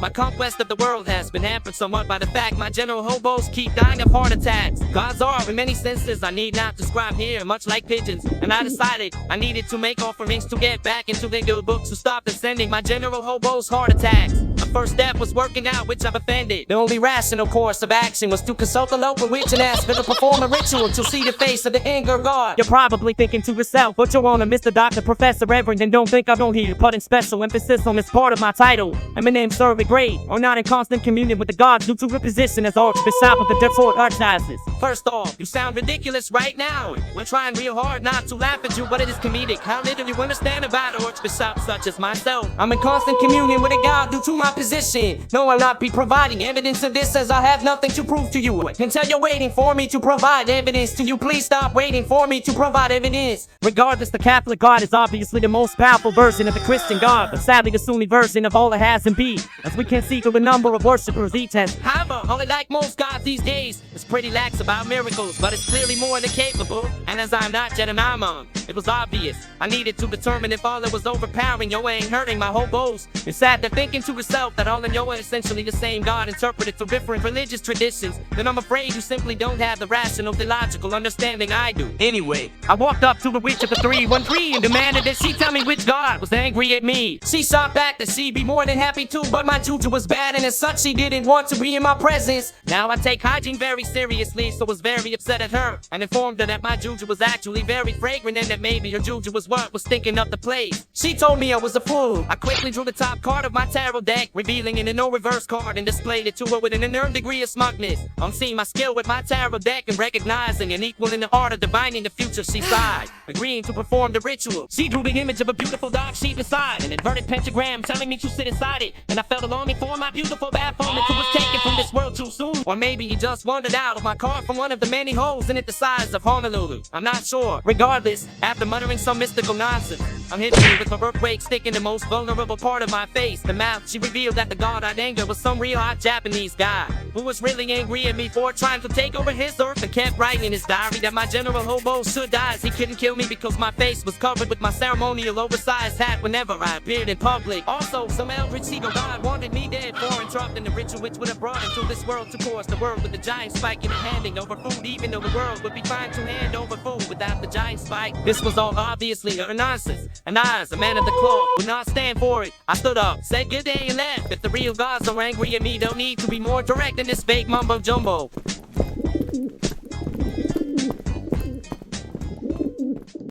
My conquest of the world has been hampered somewhat by the fact my general hobos keep dying of heart attacks. Gods are, in many senses, I need not describe here, much like pigeons. And I decided I needed to make offerings to get back into the good books to stop sending my general hobos heart attacks. My first step was working out, which I've offended. The only rational course of action was to consult a local witch and ask her to perform a ritual to see the face of the anger god. You're probably thinking to yourself, but you're on a Mr. Doctor, Professor, Reverend, and don't think I don't hear you putting special emphasis on this part of my title. Eminem served it great, or not in constant communion with the gods due to your position as Archbishop of the Detroit Archdiocese. First off, you sound ridiculous right now. We're trying real hard not to laugh at you, but it is comedic. How little you understand about Archbishops such as myself. I'm in constant communion with a god due to my position. No, I'll not be providing evidence of this as I have nothing to prove to you. Until you're waiting for me to provide evidence to you, please stop waiting for me to provide evidence. Regardless, the Catholic God is obviously the most powerful version of the Christian God, but sadly the Sunni version of all it has and be. As we can see through the number of worshippers each has. However, only like most gods these days, it's pretty lax about miracles, but it's clearly more than capable. And as I'm not yet an imam, it was obvious I needed to determine if all that was overpowering Yahweh ain't hurting my hobos. You're sad to thinking to yourself that all in Yahweh is essentially the same God interpreted through different religious traditions. Then I'm afraid you simply don't have the rational, theological understanding I do. Anyway, I walked up to the witch of the 313 and demanded that she tell me which God was angry at me. She shot back that she'd be more than happy to, but my juju was bad and as such she didn't want to be in my presence. Now I take hygiene very seriously, so was very upset at her and informed her that my juju was actually very fragrant and that maybe her juju was what was thinking up the place. She told me I was a fool. I quickly drew the top card of my tarot deck, revealing in a no reverse card, and displayed it to her with an unearned degree of smugness. On seeing my skill with my tarot deck and recognizing an equal in the art of divining the future, she sighed, agreeing to perform the ritual. She drew the image of a beautiful dark sheet beside an inverted pentagram, telling me to sit inside it, and I felt a longing for my beautiful bathroom who was taken from this world too soon. Or maybe he just wandered out of my car from one of the many holes in it the size of Honolulu. I'm not sure. Regardless, after muttering some mystical nonsense, I'm hitting me with my earthquake stick in the most vulnerable part of my face, the mouth. She revealed that the god I'd anger was some real hot Japanese guy who was really angry at me for trying to take over his earth and kept writing in his diary that my general hobo should die as he couldn't kill me because my face was covered with my ceremonial oversized hat whenever I appeared in public. Also, some eldritch ego god wanted me dead for interrupting the ritual which would have brought into this world to course the world with the giant spike in it handing over food, even though the world would be fine to hand over food without the giant spike. This was all obviously utter nonsense, and I, as a man of the cloth, would not stand for it. I stood up, said good day and left. If the real gods are angry at me, they'll need to be more direct than this fake mumbo jumbo.